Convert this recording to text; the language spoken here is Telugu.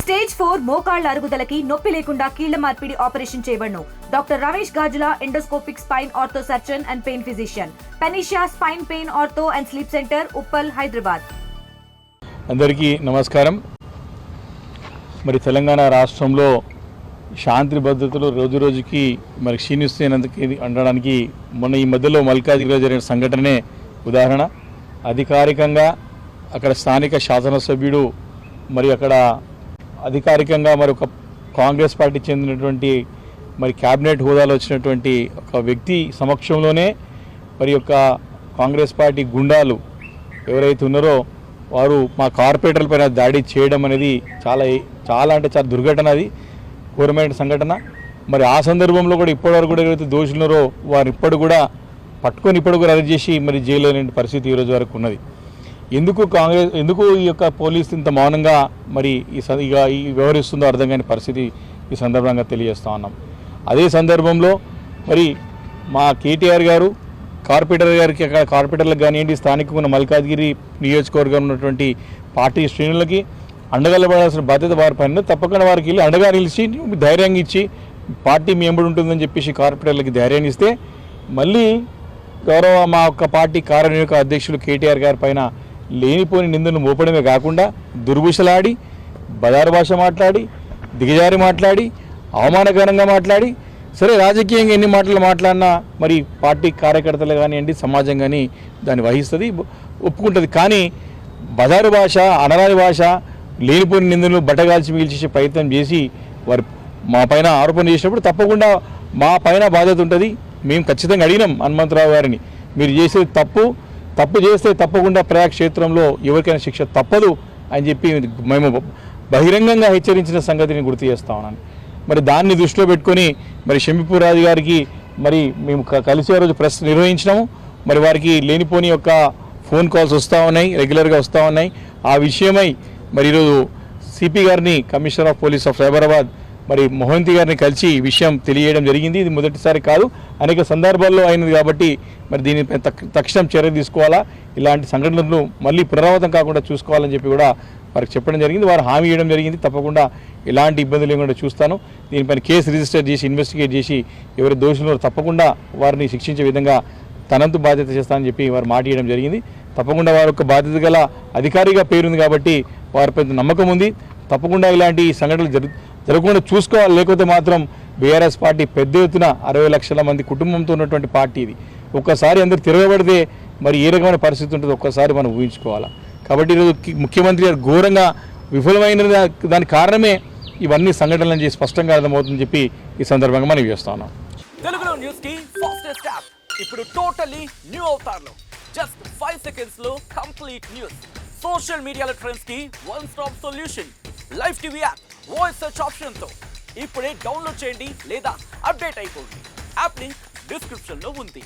స్టేజ్ 4 మోకాళ్ల అరుగుదలకి నొప్పి లేకుండా కీళ్ల మార్పిడి ఆపరేషన్ చేయబడును. Doctor Ramesh Gajula, endoscopic spine ortho surgeon and pain physician, పెనిషియా spine pain ortho and sleep centre, Uppal, Hyderabad. అందరికీ నమస్కారం. మరి తెలంగాణ రాష్ట్రంలో శాంతి భద్రతలు రోజు రోజుకి మరి క్షీణిస్తున్నందుకు అనడానికి మొన్న ఈ మధ్యలో మల్కాజిగిరిలో జరిగిన సంఘటనే ఉదాహరణ. అధికారికంగా అక్కడ స్థానిక శాసనసభ్యుడు మరి అక్కడ అధికారికంగా మరి ఒక కాంగ్రెస్ పార్టీ చెందినటువంటి మరి క్యాబినెట్ హోదాలో వచ్చినటువంటి ఒక వ్యక్తి సమక్షంలోనే మరి యొక్క కాంగ్రెస్ పార్టీ గుండాలు ఎవరైతే ఉన్నారో వారు మా కార్పొరేటర్ల పైన దాడి చేయడం అనేది చాలా దుర్ఘటన, అది ఘోరమైన సంఘటన. మరి ఆ సందర్భంలో కూడా ఇప్పటివరకు కూడా ఎవరైతే దోషులున్నారో వారు ఇప్పటి కూడా అరెస్ట్ చేసి మరి జైలు అనే పరిస్థితి ఈరోజు వరకు ఉన్నది. ఎందుకు ఈ యొక్క పోలీసు ఇంత మౌనంగా మరి ఈ వ్యవహరిస్తుందో అర్థం కాని పరిస్థితి ఈ సందర్భంగా తెలియజేస్తూ ఉన్నాం. అదే సందర్భంలో మరి మా కేటీఆర్ గారు కార్పొరేటర్ గారికి, అక్కడ కార్పొరేటర్లకు కానివ్వండి, స్థానికంగా ఉన్న మల్కాజ్గిరి నియోజకవర్గం ఉన్నటువంటి పార్టీ శ్రేణులకి అండగలబడాల్సిన బాధ్యత వారి పైన. తప్పకుండా వారికి వెళ్ళి అండగా నిలిచి ధైర్యంగా ఇచ్చి పార్టీ మీ ఎంబడి ఉంటుందని చెప్పేసి కార్పొరేటర్లకి ధైర్యాన్ని ఇస్తే, మళ్ళీ గౌరవ మా యొక్క పార్టీ కార్యనిర్వాహక అధ్యక్షులు కేటీఆర్ గారి పైన లేనిపోని నిందను మోపడమే కాకుండా దుర్భుషలాడి, బదారు భాష మాట్లాడి, దిగజారి మాట్లాడి, అవమానకరంగా మాట్లాడి, సరే రాజకీయంగా ఎన్ని మాటలు మాట్లాడినా మరి పార్టీ కార్యకర్తలు కానివ్వండి, సమాజం కానీ దాన్ని వహిస్తుంది, ఒప్పుకుంటుంది. కానీ బదారు భాష, అనరాని భాష, లేనిపోని నిందను బట్టగాల్చి మిగిల్చేసే ప్రయత్నం చేసి వారు మా పైన ఆరోపణ చేసినప్పుడు తప్పకుండా మా పైన బాధ్యత ఉంటుంది. మేము ఖచ్చితంగా అడిగినాం హనుమంతరావు గారిని, మీరు చేసేది తప్పు చేస్తే తప్పకుండా ప్రజాక్షేత్రంలో ఎవరికైనా శిక్ష తప్పదు అని చెప్పి మేము బహిరంగంగా హెచ్చరించిన సంగతిని గుర్తు చేస్తా ఉన్నాను. మరి దాన్ని దృష్టిలో పెట్టుకొని మరి షంబీపూర్ రాజు గారికి మరి మేము కలిసే రోజు ప్రెస్ నిర్వహించినాము. మరి వారికి లేనిపోని యొక్క ఫోన్ కాల్స్ వస్తూ ఉన్నాయి, రెగ్యులర్గా వస్తూ ఉన్నాయి. ఆ విషయమై మరి ఈరోజు సిపి గారిని, commissioner of police of Cyberabad మరి మోహంతి గారిని కలిసి ఈ విషయం తెలియజేయడం జరిగింది. ఇది మొదటిసారి కాదు, అనేక సందర్భాల్లో అయినది కాబట్టి మరి దీనిపై తక్షణం చర్య తీసుకోవాలా, ఇలాంటి సంఘటనలు మళ్ళీ పునరావృతం కాకుండా చూసుకోవాలని చెప్పి కూడా వారికి చెప్పడం జరిగింది. వారు హామీ ఇవ్వడం జరిగింది, తప్పకుండా ఎలాంటి ఇబ్బందులు లేకుండా చూస్తాను, దీనిపైన కేసు రిజిస్టర్ చేసి ఇన్వెస్టిగేట్ చేసి ఎవరి దోషులు తప్పకుండా వారిని శిక్షించే విధంగా తనంతు బాధ్యత చేస్తానని చెప్పి వారు మాట ఇవ్వడం జరిగింది. తప్పకుండా వారి యొక్క బాధ్యత గల అధికారిగా పేరుంది కాబట్టి వారిపై నమ్మకం ఉంది. తప్పకుండా ఇలాంటి సంఘటనలు జరగకుండా చూసుకోవాలి. లేకపోతే మాత్రం బీఆర్ఎస్ పార్టీ పెద్ద ఎత్తున 60 లక్షల మంది కుటుంబంతో ఉన్నటువంటి పార్టీ ఇది. ఒక్కసారి అందరు తిరగబడితే మరి ఏ రకమైన పరిస్థితి ఉంటుందో ఒక్కసారి మనం ఊహించుకోవాలా. కాబట్టి ఈరోజు ముఖ్యమంత్రి గారు ఘోరంగా విఫలమైన దానికి కారణమే ఇవన్నీ సంఘటనలు చేసి స్పష్టంగా అర్థమవుతుందని చెప్పి ఈ సందర్భంగా మనం చేస్తా ఉన్నాం. తెలుగులో న్యూస్ కి ఫాస్టెస్ట్ యాప్ ఇప్పుడు టోటల్లీ న్యూ అవతార్లో జస్ట్ 5 సెకండ్స్ లో కంప్లీట్ న్యూస్. సోషల్ మీడియాలో ట్రెండ్స్ కి one stop solution. Live TV app, voice search option తో ఇప్పుడే డౌన్లోడ్ చేయండి లేదా అప్డేట్ అయిపోండి. యాప్ లింక్ డిస్క్రిప్షన్ లో ఉంది.